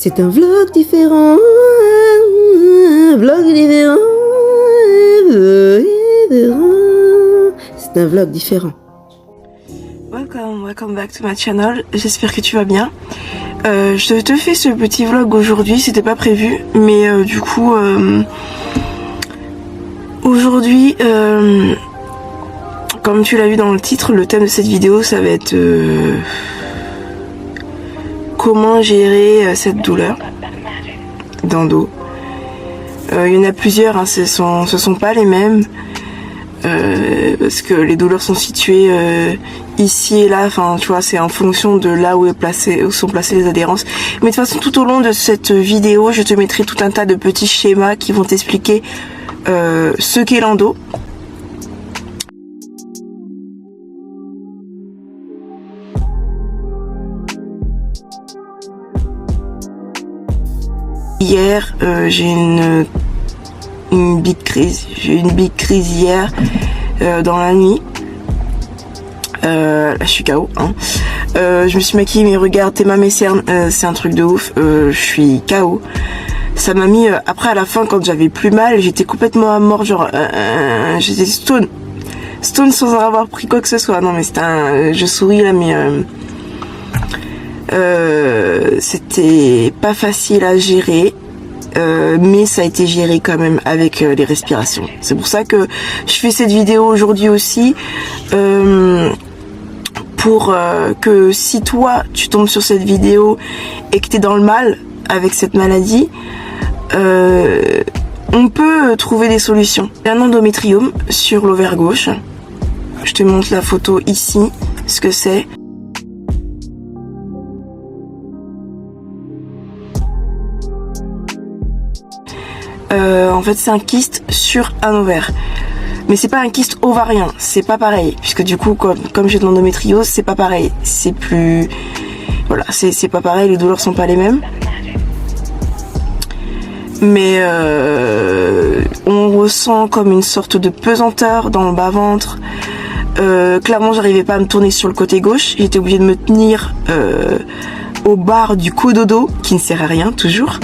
C'est un vlog différent, vlog différent, c'est un vlog différent. Welcome back to my channel, j'espère que tu vas bien. Je te fais ce petit vlog aujourd'hui, c'était pas prévu, mais du coup, aujourd'hui, comme tu l'as vu dans le titre, le thème de cette vidéo, ça va être comment gérer cette douleur dans le dos. Il y en a plusieurs, hein, ce sont pas les mêmes, parce que les douleurs sont situées ici et là, enfin tu vois, c'est en fonction de là où sont placées les adhérences. Mais de toute façon, tout au long de cette vidéo, je te mettrai tout un tas de petits schémas qui vont t'expliquer ce qu'est l'endo. Hier, j'ai une big crise. J'ai eu une big crise hier dans la nuit. Là, je suis KO. Hein. Je me suis maquillée, mais regarde, t'es ma mécerne, c'est un truc de ouf. Je suis KO. Ça m'a mis après à la fin quand j'avais plus mal, j'étais complètement à mort, genre j'étais stone sans avoir pris quoi que ce soit. Non mais c'était je souris là, mais c'était pas facile à gérer, mais ça a été géré quand même avec les respirations. C'est pour ça que je fais cette vidéo aujourd'hui aussi, pour que si toi tu tombes sur cette vidéo et que t'es dans le mal avec cette maladie, on peut trouver des solutions. Un endométriome sur l'ovaire gauche. Je te montre la photo ici, ce que c'est. En fait, c'est un kyste sur un ovaire. Mais c'est pas un kyste ovarien, c'est pas pareil. Puisque du coup, comme j'ai de l'endométriose, c'est pas pareil. C'est plus... Voilà, c'est pas pareil, les douleurs sont pas les mêmes. Mais on ressent comme une sorte de pesanteur dans le bas-ventre. Clairement, j'arrivais pas à me tourner sur le côté gauche. J'étais obligée de me tenir au bar du cododo, qui ne sert à rien, toujours,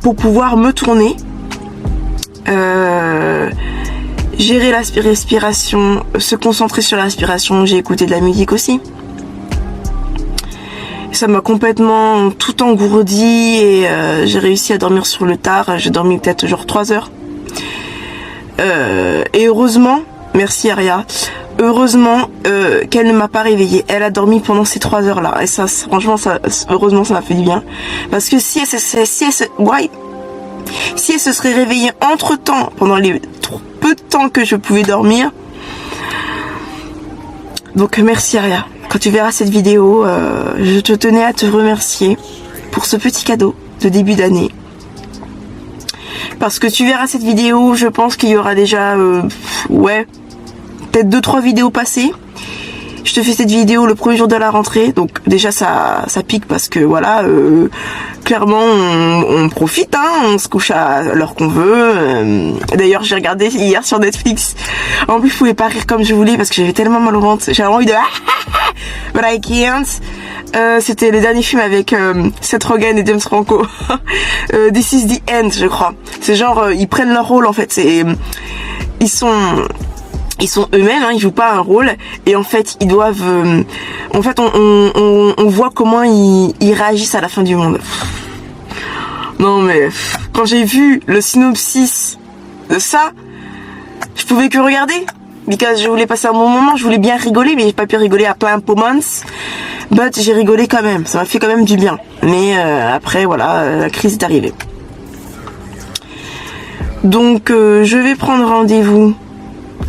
pour pouvoir me tourner. Gérer la respiration, se concentrer sur la respiration. J'ai écouté de la musique aussi. Ça m'a complètement tout engourdi et j'ai réussi à dormir sur le tard. J'ai dormi peut-être genre 3 heures. Et heureusement, merci Aria, heureusement qu'elle ne m'a pas réveillée. Elle a dormi pendant ces 3 heures là. Et ça, franchement, heureusement, ça m'a fait du bien. Parce que si elle se serait réveillée entre temps, pendant les peu de temps que je pouvais dormir. Donc merci Aria. Quand tu verras cette vidéo, je te tenais à te remercier pour ce petit cadeau de début d'année. Parce que tu verras cette vidéo, je pense qu'il y aura déjà, ouais, peut-être 2-3 vidéos passées. Je te fais cette vidéo le premier jour de la rentrée, donc déjà ça pique parce que voilà, clairement on profite, hein, on se couche à l'heure qu'on veut. D'ailleurs j'ai regardé hier sur Netflix, en plus je pouvais pas rire comme je voulais parce que j'avais tellement mal au ventre, j'avais envie de but I can't. C'était le dernier film avec Seth Rogen et James Franco. This is the end, je crois. C'est genre ils prennent leur rôle en fait, ils sont eux-mêmes, hein, ils jouent pas un rôle et en fait ils doivent en fait on voit comment ils réagissent à la fin du monde. Non mais quand j'ai vu le synopsis de ça, je pouvais que regarder parce que je voulais passer un bon moment, je voulais bien rigoler, mais j'ai pas pu rigoler à plein moments, but j'ai rigolé quand même, ça m'a fait quand même du bien. Mais après voilà, la crise est arrivée. Donc je vais prendre rendez-vous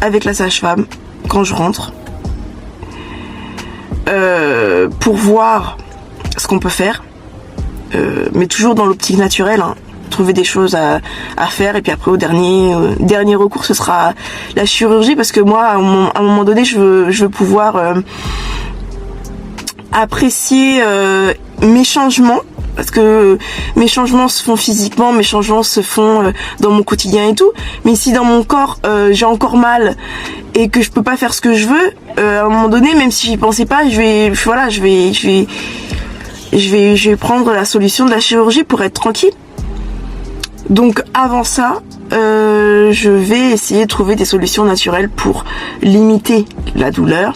avec la sage-femme quand je rentre pour voir ce qu'on peut faire, mais toujours dans l'optique naturelle, hein. Trouver des choses à faire et puis après au dernier recours ce sera la chirurgie, parce que moi à un moment donné je veux pouvoir apprécier mes changements, parce que mes changements se font physiquement, mes changements se font dans mon quotidien et tout, mais si dans mon corps j'ai encore mal et que je peux pas faire ce que je veux, à un moment donné, même si j'y pensais pas, je vais je vais prendre la solution de la chirurgie pour être tranquille. Donc avant ça, je vais essayer de trouver des solutions naturelles pour limiter la douleur.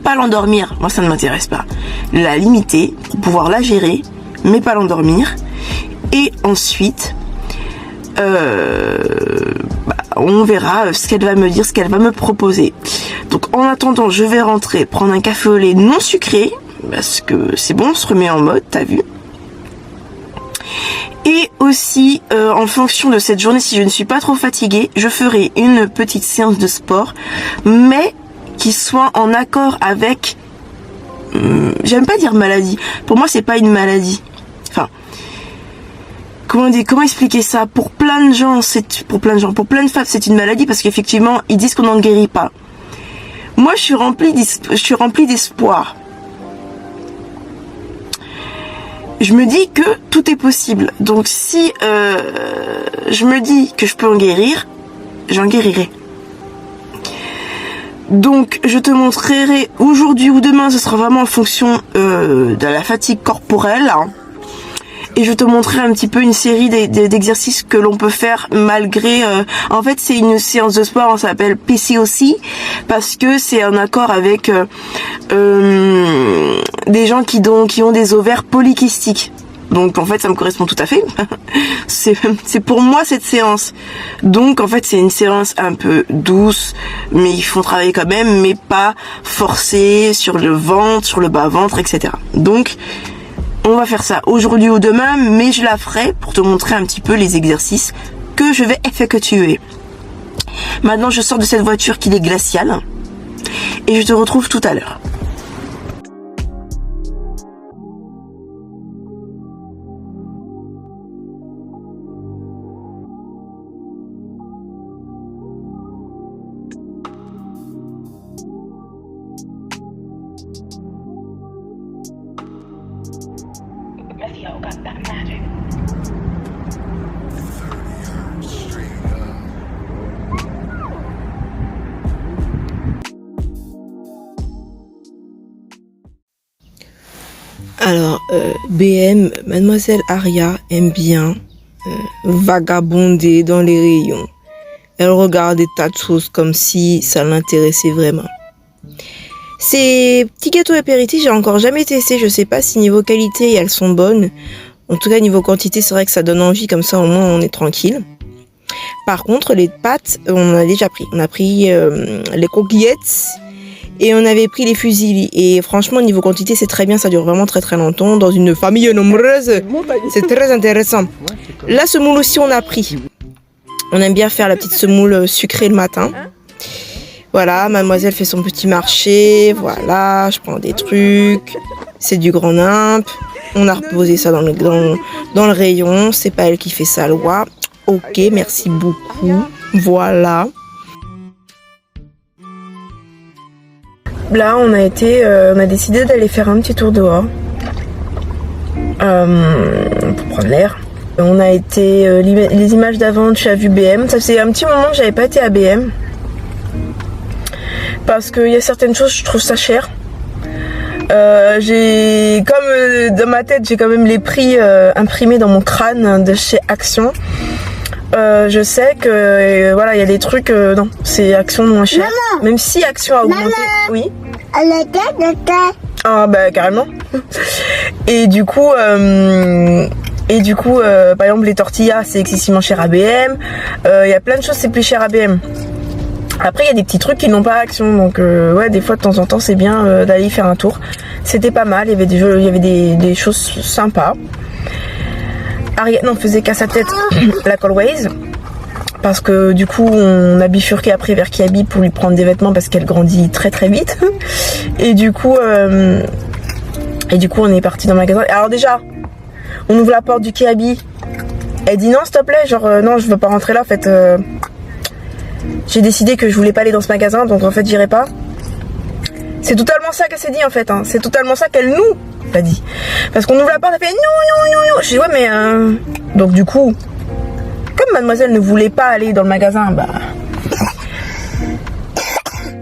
Pas l'endormir, moi ça ne m'intéresse pas. La limiter, pour pouvoir la gérer, mais pas l'endormir. Et ensuite, on verra ce qu'elle va me dire, ce qu'elle va me proposer. Donc en attendant, je vais rentrer, prendre un café au lait non sucré, parce que c'est bon, on se remet en mode, t'as vu. Et aussi, en fonction de cette journée, si je ne suis pas trop fatiguée, je ferai une petite séance de sport, mais qui soit en accord avec, j'aime pas dire maladie, pour moi c'est pas une maladie, enfin, comment expliquer ça, pour plein de gens, pour plein de femmes c'est une maladie, parce qu'effectivement ils disent qu'on n'en guérit pas. Moi je suis remplie d'espoir. Je me dis que tout est possible, donc si je me dis que je peux en guérir, j'en guérirai. Donc je te montrerai aujourd'hui ou demain, ce sera vraiment en fonction de la fatigue corporelle. Et je te montrerai un petit peu une série d'exercices que l'on peut faire malgré... en fait c'est une séance de sport, ça s'appelle PCOS, parce que c'est en accord avec des gens qui ont des ovaires polykystiques. Donc en fait ça me correspond tout à fait. c'est pour moi cette séance. Donc en fait c'est une séance un peu douce, mais ils font travailler quand même, mais pas forcer sur le ventre, sur le bas-ventre, etc. Donc on va faire ça aujourd'hui ou demain, mais je la ferai pour te montrer un petit peu les exercices que je vais effectuer. Maintenant je sors de cette voiture qui est glaciale et je te retrouve tout à l'heure. Alors, BM, Mademoiselle Aria aime bien vagabonder dans les rayons. Elle regarde des tas de choses comme si ça l'intéressait vraiment. Ces petits gâteaux apéritifs, j'ai encore jamais testé. Je sais pas si niveau qualité elles sont bonnes. En tout cas, niveau quantité, c'est vrai que ça donne envie. Comme ça, au moins, on est tranquille. Par contre, les pâtes, on a déjà pris. On a pris les coquillettes. Et on avait pris les fusilli. Et franchement, niveau quantité, c'est très bien. Ça dure vraiment très très longtemps. Dans une famille nombreuse, c'est très intéressant. La semoule aussi, on a pris. On aime bien faire la petite semoule sucrée le matin. Voilà, mademoiselle fait son petit marché. Voilà, je prends des trucs. C'est du grand nimp. On a reposé ça dans le rayon. C'est pas elle qui fait ça, loi. Ok, merci beaucoup. Voilà. Là, on a décidé d'aller faire un petit tour dehors pour prendre l'air. On a été les images d'avant, tu as vu BM. Ça faisait un petit moment que j'avais pas été à BM parce qu'il y a certaines choses, je trouve ça cher. J'ai comme dans ma tête, j'ai quand même les prix imprimés dans mon crâne de chez Action. Je sais que voilà, il y a des trucs non, c'est Action moins cher. Maman, même si Action a augmenté. Maman, oui. Ah bah carrément. Et du coup par exemple les tortillas c'est excessivement cher à BM. Il y a plein de choses c'est plus cher à BM. Après il y a des petits trucs qui n'ont pas Action, donc ouais, des fois de temps en temps c'est bien d'aller y faire un tour. C'était pas mal, il y avait des jeux, il y avait des choses sympas. Ariane on faisait qu'à sa tête la Callways parce que du coup on a bifurqué après vers Kiabi pour lui prendre des vêtements parce qu'elle grandit très très vite. Et du coup on est parti dans le magasin. Alors déjà on ouvre la porte du Kiabi, elle dit non s'il te plaît, genre non je veux pas rentrer là en fait, j'ai décidé que je voulais pas aller dans ce magasin donc en fait j'irai pas. C'est totalement ça qu'elle s'est dit en fait, hein. C'est totalement ça qu'elle nous a dit. Parce qu'on ouvre la porte, elle fait non. Je dis ouais mais donc du coup, comme mademoiselle ne voulait pas aller dans le magasin, bah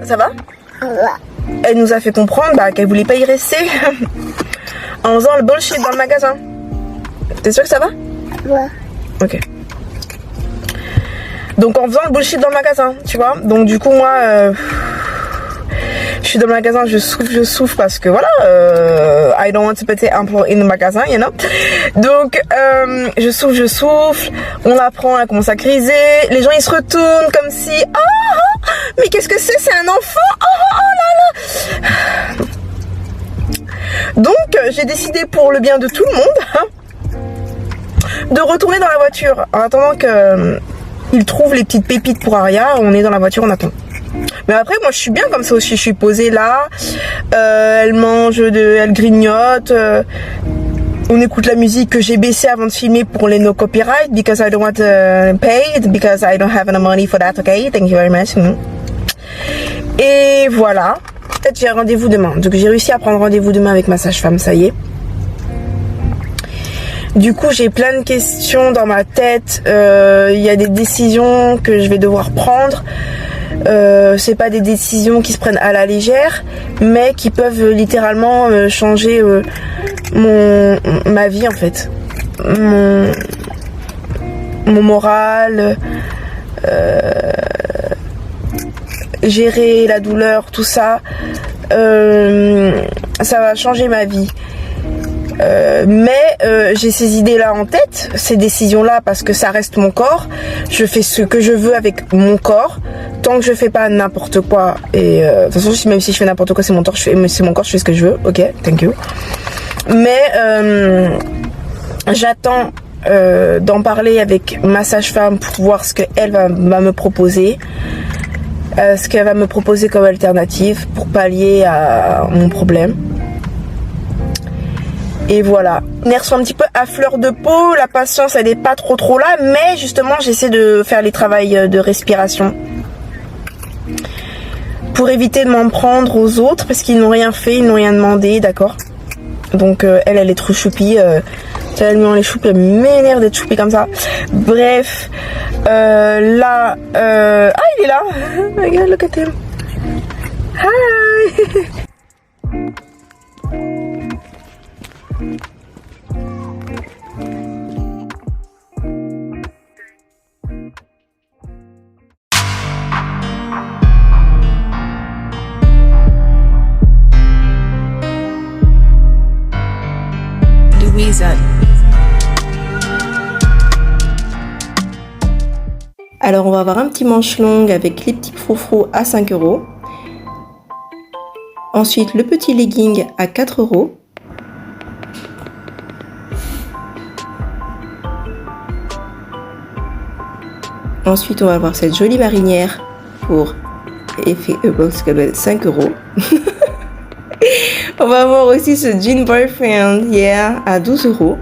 ça va. Elle nous a fait comprendre qu'elle voulait pas y rester. En faisant le bullshit dans le magasin. T'es sûr que ça va? Ouais. Ok. Donc en faisant le bullshit dans le magasin, tu vois. Donc du coup moi, je suis dans le magasin, je souffre parce que voilà, I don't want to put employé in the magasin, you know. Donc je souffle, on apprend, elle commence à criser, les gens ils se retournent comme si, mais qu'est-ce que c'est un enfant, là là. Donc j'ai décidé pour le bien de tout le monde de retourner dans la voiture en attendant que il trouve les petites pépites pour Aria. On est dans la voiture, on attend. Mais après moi je suis bien comme ça aussi, je suis posée là, elle mange, elle grignote, on écoute la musique que j'ai baissée avant de filmer pour les no copyright because I don't want paid because I don't have enough money for that. Okay, thank you very much. Et voilà, peut-être j'ai rendez-vous demain, donc j'ai réussi à prendre rendez-vous demain avec ma sage-femme, ça y est. Du coup j'ai plein de questions dans ma tête, il y a des décisions que je vais devoir prendre. C'est pas des décisions qui se prennent à la légère, mais qui peuvent littéralement changer ma vie en fait, mon moral, gérer la douleur, tout ça, ça va changer ma vie. Mais j'ai ces idées là en tête, ces décisions là, parce que ça reste mon corps, je fais ce que je veux avec mon corps tant que je fais pas n'importe quoi. Et de toute façon même si je fais n'importe quoi, c'est mon corps, je fais ce que je veux. Ok, thank you. Mais j'attends d'en parler avec ma sage-femme pour voir ce qu'elle va me proposer, ce qu'elle va me proposer comme alternative pour pallier à mon problème. Et voilà, nerfs sont un petit peu à fleur de peau, la patience elle est pas trop là, mais justement j'essaie de faire les travails de respiration pour éviter de m'en prendre aux autres parce qu'ils n'ont rien fait, ils n'ont rien demandé, d'accord. Donc elle est trop choupie, elle met les choupes, elle m'énerve d'être choupie comme ça. Bref, là, il est là, regarde, look at him. Hi. Louisa. Alors on va avoir un petit manche longue avec les petits froufrous à 5 €. Ensuite le petit legging à 4 €. Ensuite on va avoir cette jolie marinière pour effet box qui va être 5 €. On va avoir aussi ce jean boyfriend à 12 €.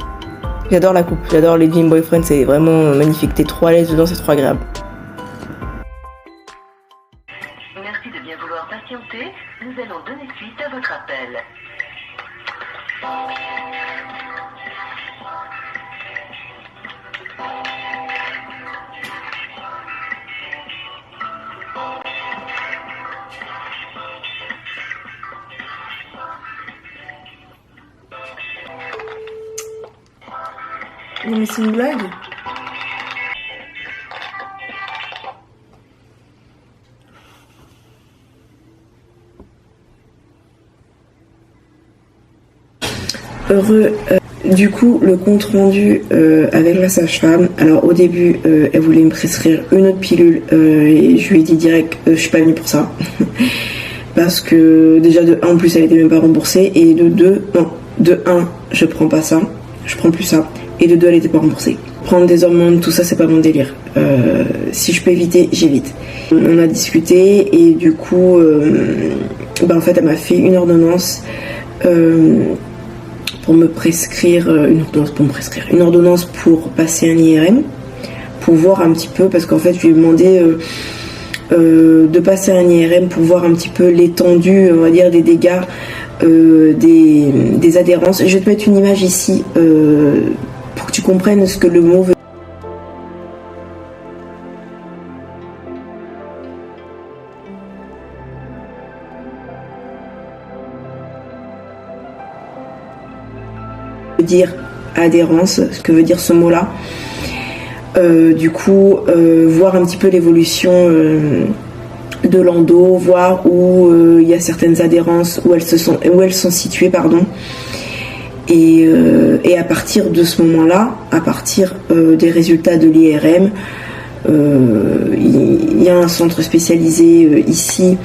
J'adore la coupe, j'adore les jean boyfriend, c'est vraiment magnifique. T'es trop à l'aise dedans, c'est trop agréable. Merci de bien vouloir patienter. Nous allons donner suite à votre appel. Non mais c'est une blague. Heureux. Du coup, le compte rendu avec la sage-femme. Alors au début, elle voulait me prescrire une autre pilule et je lui ai dit direct, je suis pas venue pour ça. Parce que déjà de 1 en plus elle était même pas remboursée et de 1 je prends pas ça, je prends plus ça et de 2 elle était pas remboursée. Prendre des hormones, tout ça c'est pas mon délire. Si je peux éviter, j'évite. On a discuté et du coup en fait elle m'a fait une ordonnance pour me prescrire une ordonnance pour passer un IRM pour voir un petit peu, parce qu'en fait je lui ai demandé de passer un IRM pour voir un petit peu l'étendue, on va dire, des dégâts, des adhérences. Je vais te mettre une image ici pour que tu comprennes ce que le mot veut. dire adhérence, ce que veut dire ce mot-là. Du coup, voir un petit peu l'évolution de l'endo, voir où il y a certaines adhérences, où elles sont situées, pardon. Et à partir de ce moment-là, à partir des résultats de l'IRM, il y a un centre spécialisé ici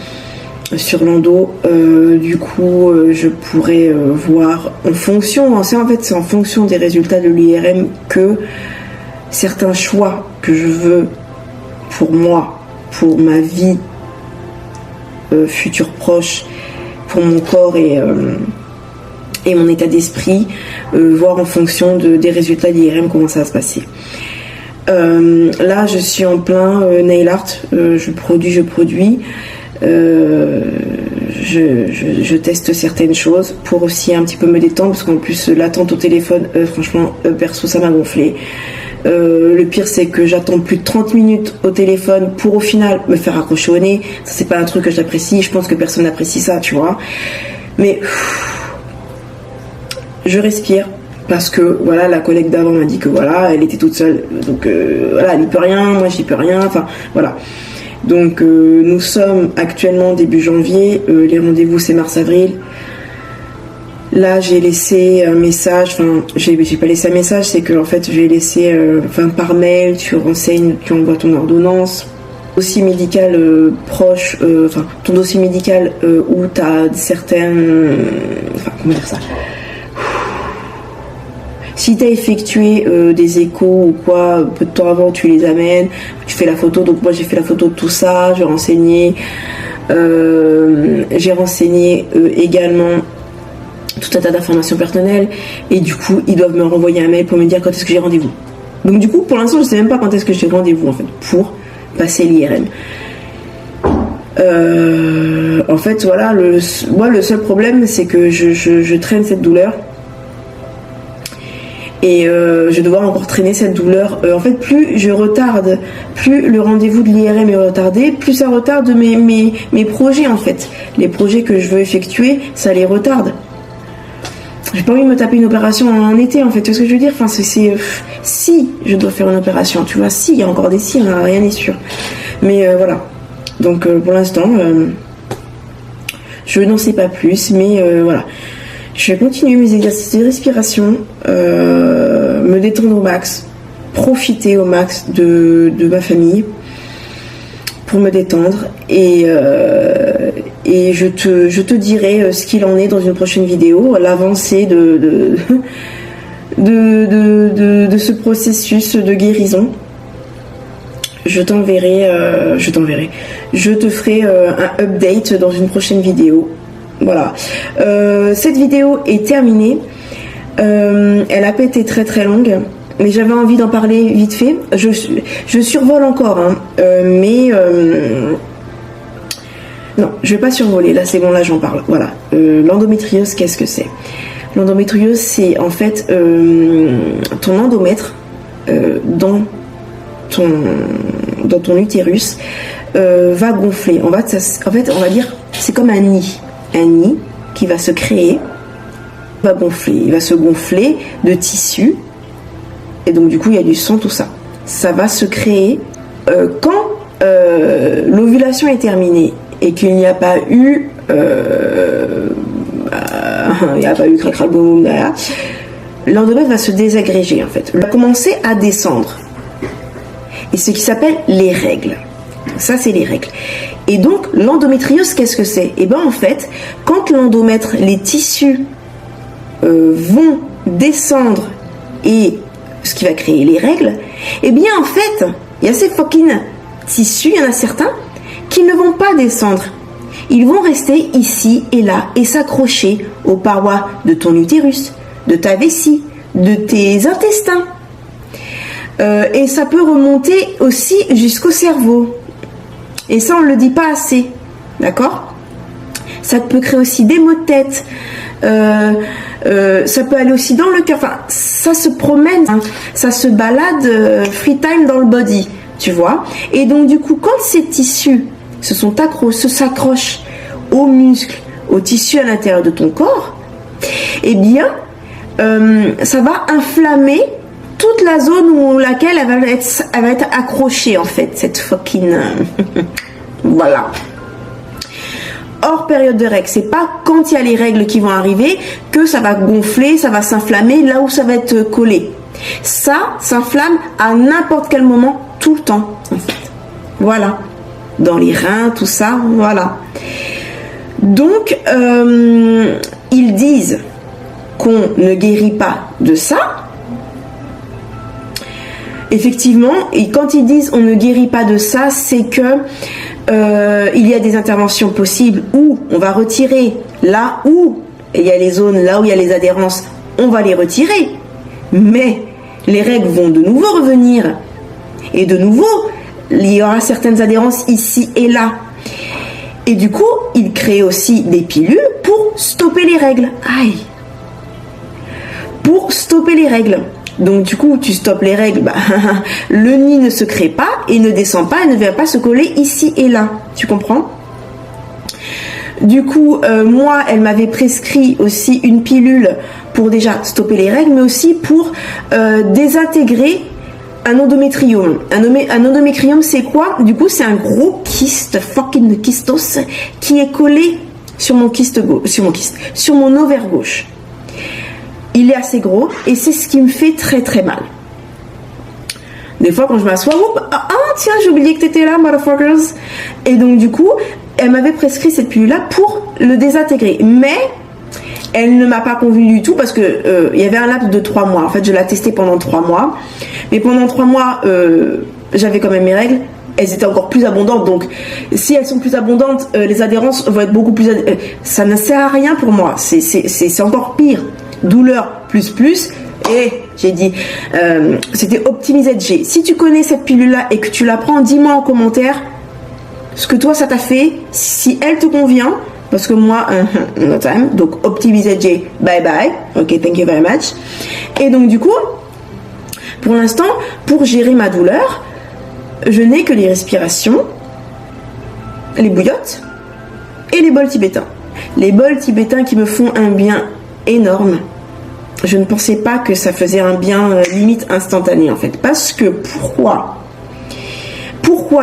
sur l'endo. Du coup, je pourrais voir en fonction, c'est en fonction des résultats de l'IRM que certains choix que je veux pour moi, pour ma vie future proche, pour mon corps et mon état d'esprit, voir en fonction des résultats d'IRM comment ça va se passer. Là, je suis en plein nail art, je produis. Je teste certaines choses pour aussi un petit peu me détendre, parce qu'en plus l'attente au téléphone, franchement, perso, ça m'a gonflé. Le pire, c'est que j'attends plus de 30 minutes au téléphone pour au final me faire accrocher au nez. Ça, c'est pas un truc que j'apprécie. Je pense que personne n'apprécie ça, tu vois. Mais je respire, parce que voilà, la collègue d'avant m'a dit que voilà, elle était toute seule, donc voilà, elle n'y peut rien, moi j'y peux rien, enfin voilà. Donc nous sommes actuellement début janvier, les rendez-vous c'est mars-avril. Là j'ai laissé un message, enfin j'ai pas laissé un message, c'est que en fait j'ai laissé par mail, tu renseignes, tu envoies ton ordonnance, dossier médical proche, ton dossier médical où tu as certaines, comment dire ça, si tu as effectué des échos ou quoi, peu de temps avant, tu les amènes, tu fais la photo. Donc moi j'ai fait la photo de tout ça, j'ai renseigné également tout un tas d'informations personnelles, et du coup ils doivent me renvoyer un mail pour me dire quand est-ce que j'ai rendez-vous. Donc du coup pour l'instant je sais même pas quand est-ce que j'ai rendez-vous en fait pour passer l'IRM. En fait voilà, moi le seul problème c'est que je traîne cette douleur. Et je vais devoir encore traîner cette douleur. En fait, plus je retarde, plus le rendez-vous de l'IRM est retardé, plus ça retarde mes projets en fait. Les projets que je veux effectuer, ça les retarde. J'ai pas envie de me taper une opération en été en fait, tu vois ce que je veux dire. Enfin, si je dois faire une opération, tu vois, si, il y a encore des si, hein, rien n'est sûr. Mais voilà. Donc pour l'instant, je n'en sais pas plus, mais voilà. Je vais continuer mes exercices de respiration, me détendre au max, profiter au max de ma famille pour me détendre, et je te dirai ce qu'il en est dans une prochaine vidéo, l'avancée de ce processus de guérison. Je te ferai un update dans une prochaine vidéo. Voilà, cette vidéo est terminée. Elle a pas été très très longue, mais j'avais envie d'en parler vite fait. Je survole encore, hein, mais non, je vais pas survoler. Là, c'est bon, là j'en parle. Voilà, l'endométriose, qu'est-ce que c'est? L'endométriose, c'est en fait ton endomètre dans ton utérus va gonfler. En fait, on va dire, c'est comme un nid. Un nid qui va se créer, va gonfler, il va se gonfler de tissu, et donc du coup il y a du sang, tout ça. Ça va se créer quand l'ovulation est terminée et qu'il n'y a pas eu crac boum derrière, l'endomètre va se désagréger en fait. Il va commencer à descendre. Et ce qui s'appelle les règles. Ça, c'est les règles. Et donc, l'endométriose, qu'est-ce que c'est? Et bien, en fait, quand l'endomètre, les tissus vont descendre, et ce qui va créer les règles, et bien, en fait, il y a ces fucking tissus, il y en a certains, qui ne vont pas descendre. Ils vont rester ici et là, et s'accrocher aux parois de ton utérus, de ta vessie, de tes intestins. Et ça peut remonter aussi jusqu'au cerveau. Et ça, on ne le dit pas assez. D'accord? Ça peut créer aussi des maux de tête. Ça peut aller aussi dans le cœur. Enfin, ça se promène, hein, ça se balade free time dans le body. Tu vois? Et donc, du coup, quand ces tissus s'accrochent aux muscles, aux tissus à l'intérieur de ton corps, eh bien, ça va inflammer toute la zone où laquelle elle va être accrochée en fait, cette fucking voilà. Hors période de règles, c'est pas quand il y a les règles qui vont arriver que ça va gonfler, ça va s'inflammer là où ça va être collé. Ça s'inflamme à n'importe quel moment, tout le temps en fait. Voilà, dans les reins, tout ça, voilà. Donc ils disent qu'on ne guérit pas de ça. Effectivement, et quand ils disent on ne guérit pas de ça, c'est que il y a des interventions possibles où on va retirer là où il y a les zones, là où il y a les adhérences, on va les retirer. Mais les règles vont de nouveau revenir. Et de nouveau, il y aura certaines adhérences ici et là. Et du coup, ils créent aussi des pilules pour stopper les règles. Aïe! Pour stopper les règles. Donc du coup, tu stoppes les règles, bah, le nid ne se crée pas et ne descend pas et ne vient pas se coller ici et là. Tu comprends? Du coup, moi, elle m'avait prescrit aussi une pilule pour déjà stopper les règles, mais aussi pour désintégrer un endométrium. Un endométrium, c'est quoi? Du coup, c'est un gros kyste, fucking kystos, qui est collé sur mon sur mon ovaire gauche. Il est assez gros et c'est ce qui me fait très très mal. Des fois quand je m'assois, tiens, j'ai oublié que t'étais là, motherfuckers. Et donc du coup, elle m'avait prescrit cette pilule-là pour le désintégrer. Mais elle ne m'a pas convenu du tout parce que il y avait un laps de 3 mois. En fait, je l'ai testé pendant 3 mois. Mais pendant 3 mois, j'avais quand même mes règles. Elles étaient encore plus abondantes. Donc, si elles sont plus abondantes, les adhérences vont être beaucoup plus... ça ne sert à rien pour moi. C'est encore pire. Douleur plus. Et j'ai dit, c'était OptimiZG. Si tu connais cette pilule-là et que tu la prends, dis-moi en commentaire ce que toi ça t'a fait, si elle te convient. Parce que moi, no time. Donc, OptimiZG, bye bye. Ok, thank you very much. Et donc, du coup, pour l'instant, pour gérer ma douleur, je n'ai que les respirations, les bouillottes et les bols tibétains. Les bols tibétains qui me font un bien énorme. Je ne pensais pas que ça faisait un bien limite instantané en fait. Parce que pourquoi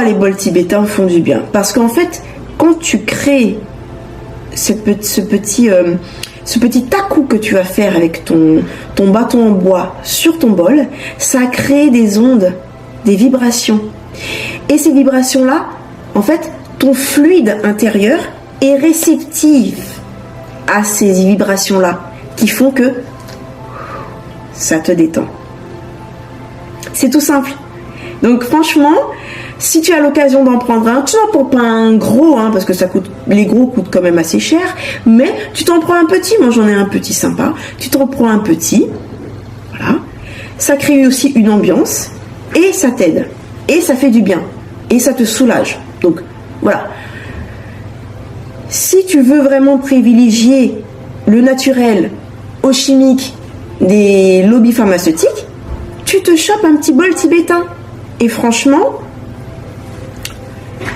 les bols tibétains font du bien? Parce qu'en fait, quand tu crées ce petit takou que tu vas faire avec ton bâton en bois sur ton bol, ça crée des ondes, des vibrations. Et ces vibrations-là, en fait, ton fluide intérieur est réceptif à ces vibrations-là qui font que ça te détend. C'est tout simple. Donc franchement, si tu as l'occasion d'en prendre un, tu n'en prends pas un gros, parce que les gros coûtent quand même assez cher, mais tu t'en prends un petit. Moi j'en ai un petit sympa. Tu t'en prends un petit, voilà. Ça crée aussi une ambiance et ça t'aide et ça fait du bien et ça te soulage. Donc voilà. Si tu veux vraiment privilégier le naturel au chimique des lobbies pharmaceutiques, tu te chopes un petit bol tibétain. Et franchement,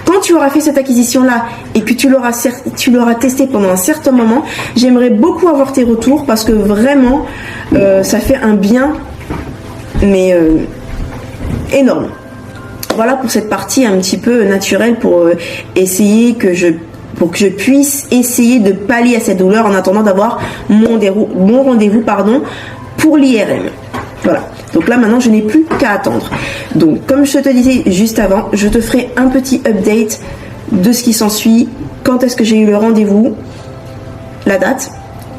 quand tu auras fait cette acquisition-là et que tu l'auras testé pendant un certain moment, j'aimerais beaucoup avoir tes retours parce que vraiment, ça fait un bien, mais énorme. Voilà pour cette partie un petit peu naturelle pour essayer que je puisse essayer de pallier à cette douleur en attendant d'avoir mon rendez-vous pour l'IRM. Voilà. Donc là maintenant je n'ai plus qu'à attendre. Donc comme je te disais juste avant, je te ferai un petit update de ce qui s'ensuit, quand est-ce que j'ai eu le rendez-vous, la date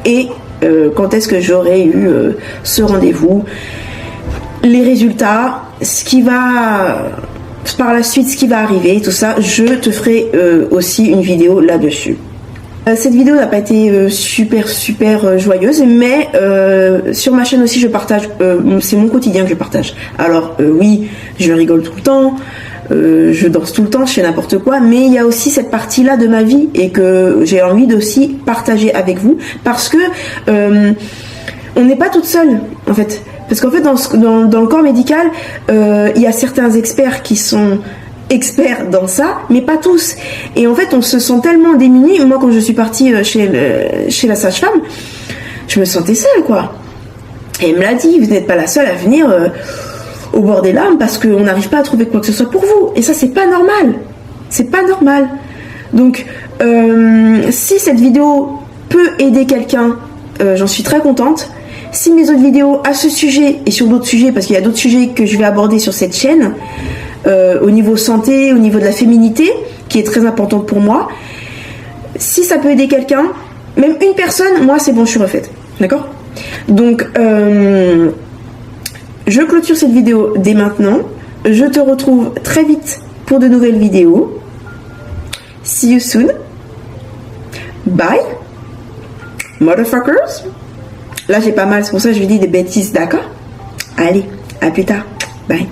et quand est-ce que j'aurai eu ce rendez-vous, les résultats, ce qui va par la suite, ce qui va arriver, tout ça, je te ferai aussi une vidéo là-dessus. Cette vidéo n'a pas été super joyeuse, mais sur ma chaîne aussi je partage, c'est mon quotidien que je partage. Alors oui, je rigole tout le temps, je danse tout le temps, je fais n'importe quoi, mais il y a aussi cette partie-là de ma vie et que j'ai envie d'aussi partager avec vous parce que on n'est pas toute seule en fait. Parce qu'en fait dans le corps médical, il y a certains experts qui sont experts dans ça, mais pas tous. Et en fait, on se sent tellement démunis. Moi, quand je suis partie chez la sage-femme, je me sentais seule, quoi. Et elle me l'a dit, vous n'êtes pas la seule à venir au bord des larmes parce qu'on n'arrive pas à trouver quoi que ce soit pour vous. Et ça, c'est pas normal. C'est pas normal. Donc, si cette vidéo peut aider quelqu'un, j'en suis très contente. Si mes autres vidéos à ce sujet et sur d'autres sujets, parce qu'il y a d'autres sujets que je vais aborder sur cette chaîne, au niveau santé, au niveau de la féminité, qui est très importante pour moi, si ça peut aider quelqu'un, même une personne, moi c'est bon, je suis refaite. D'accord ? Donc, je clôture cette vidéo dès maintenant. Je te retrouve très vite pour de nouvelles vidéos. See you soon. Bye. Motherfuckers. Là, j'ai pas mal, c'est pour ça que je lui dis des bêtises, d'accord? Allez, à plus tard. Bye.